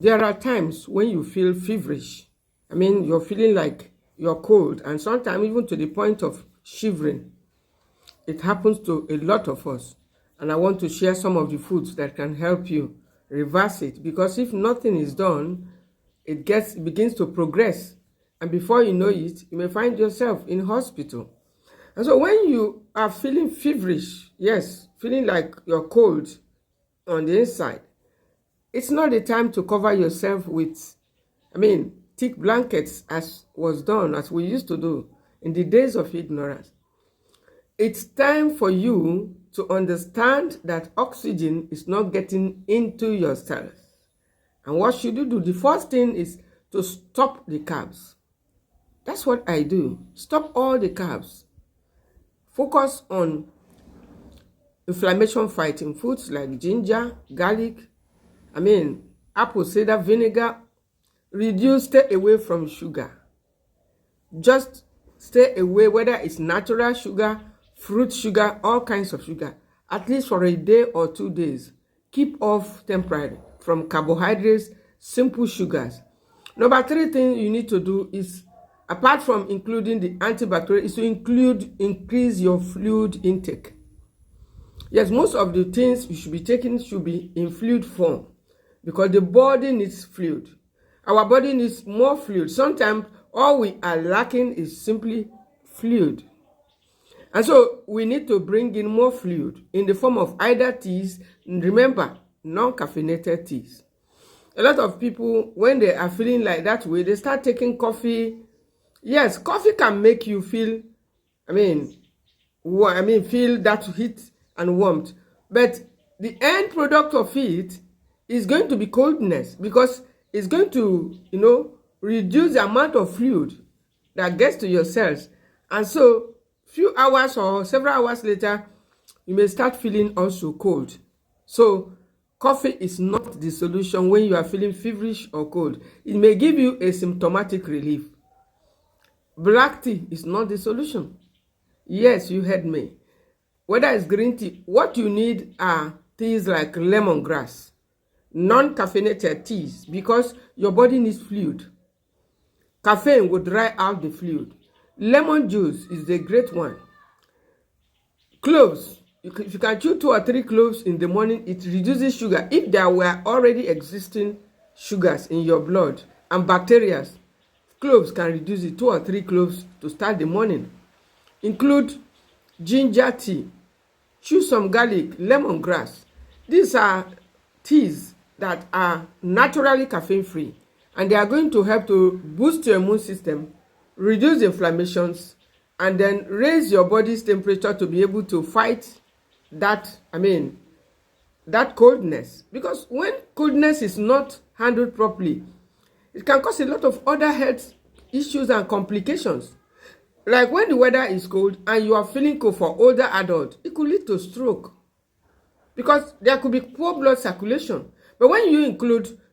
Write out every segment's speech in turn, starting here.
There are times when you feel feverish. I mean, you're feeling like you're cold, and sometimes even to the point of shivering. It happens to a lot of us. And I want to share some of the foods that can help you reverse it. Because if nothing is done, it begins to progress. And before you know it, you may find yourself in hospital. And so when you are feeling feverish, yes, feeling like you're cold on the inside, it's not the time to cover yourself with, thick blankets as was done, as we used to do in the days of ignorance. It's time for you to understand that oxygen is not getting into your cells. And what should you do? The first thing is to stop the carbs. That's what I do. Stop all the carbs. Focus on inflammation fighting foods like ginger, garlic, apple cider vinegar. Stay away from sugar. Just stay away, whether it's natural sugar, fruit sugar, all kinds of sugar, at least for a day or 2 days. Keep off temporarily from carbohydrates, simple sugars. Number 3 thing you need to do is, apart from including the antibacterial, is to increase your fluid intake. Yes, most of the things you should be taking should be in fluid form because the body needs fluid. Our body needs more fluid. Sometimes all we are lacking is simply fluid. And so we need to bring in more fluid in the form of either teas, remember, non-caffeinated teas. A lot of people, when they are feeling like that way, they start taking coffee. Yes, coffee can make you feel, feel that heat and warmth. But the end product of it is going to be coldness because it's going to, reduce the amount of fluid that gets to your cells. And so few hours or several hours later, you may start feeling also cold. So coffee is not the solution when you are feeling feverish or cold. It may give you a symptomatic relief. Black tea is not the solution. Yes, you heard me. Whether it's green tea, what you need are teas like lemongrass, non-caffeinated teas, because your body needs fluid. Caffeine will dry out the fluid. Lemon juice is the great one. Cloves, if you can chew 2 or 3 cloves in the morning, it reduces sugar. If there were already existing sugars in your blood and bacteria, cloves can reduce it. 2 or 3 cloves to start the morning. Include ginger tea, chew some garlic, lemongrass. These are teas that are naturally caffeine free, and they are going to help to boost your immune system, reduce inflammations, and then raise your body's temperature to be able to fight that coldness. Because when coldness is not handled properly, it can cause a lot of other health issues and complications. Like when the weather is cold and you are feeling cold for older adults, it could lead to stroke because there could be poor blood circulation. But when you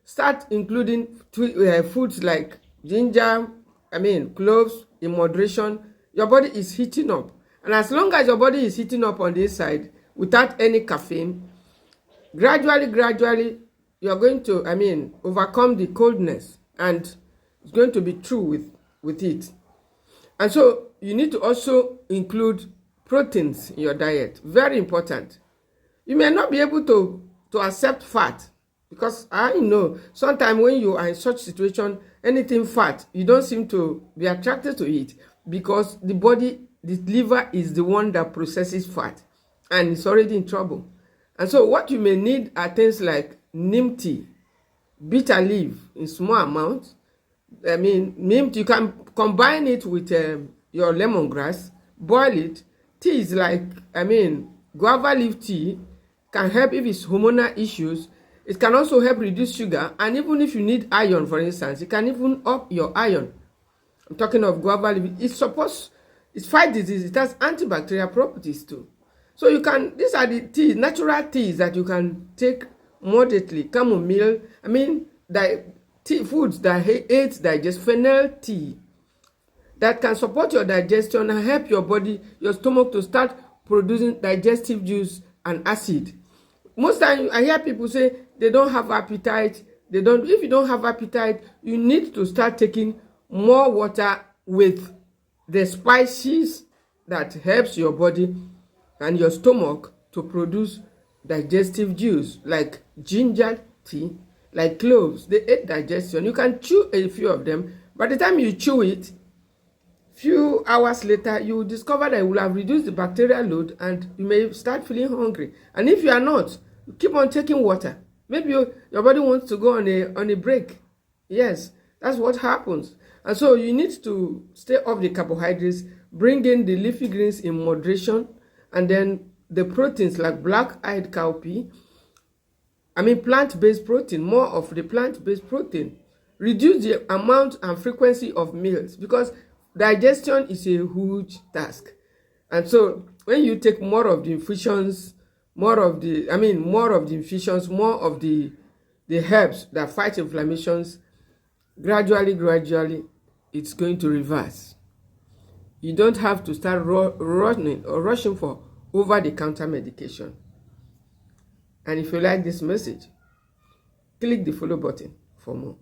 start including foods like ginger, cloves in moderation, your body is heating up. And as long as your body is heating up on this side without any caffeine, gradually, you are going to, overcome the coldness, and it's going to be true with it. And so you need to also include proteins in your diet. Very important. You may not be able to accept fat because I know sometimes when you are in such situation, anything fat, you don't seem to be attracted to it because the liver is the one that processes fat and it's already in trouble. And so what you may need are things like neem tea, bitter leaf in small amounts. Neem tea, you can combine it with your lemongrass, boil it. Teas like, guava leaf tea can help if it's hormonal issues. It can also help reduce sugar, and even if you need iron, for instance, it can even up your iron. I'm talking of guava leaf. It's fight disease. It has antibacterial properties too. So these are the teas, natural teas that you can take moderately. Chamomile, foods that aid digestion, fennel tea, that can support your digestion and help your stomach to start producing digestive juice and acid. Most times I hear people say they don't have appetite They don't. If you don't have appetite, you need to start taking more water with the spices that helps your body and your stomach to produce digestive juice, like ginger tea, like cloves. They aid digestion. You can chew a few of them. By the time you chew it, few hours later, you will discover that you will have reduced the bacterial load and you may start feeling hungry. And if you are not, you keep on taking water. Maybe your body wants to go on a break. Yes, that's what happens. And so you need to stay off the carbohydrates, bring in the leafy greens in moderation, and then the proteins like black-eyed cowpea, plant-based protein, more of the plant-based protein. Reduce the amount and frequency of meals because digestion is a huge task. And so when you take more of the infusions, more of the herbs that fight inflammations, gradually, it's going to reverse. You don't have to start rushing for over-the-counter medication. And if you like this message, click the follow button for more.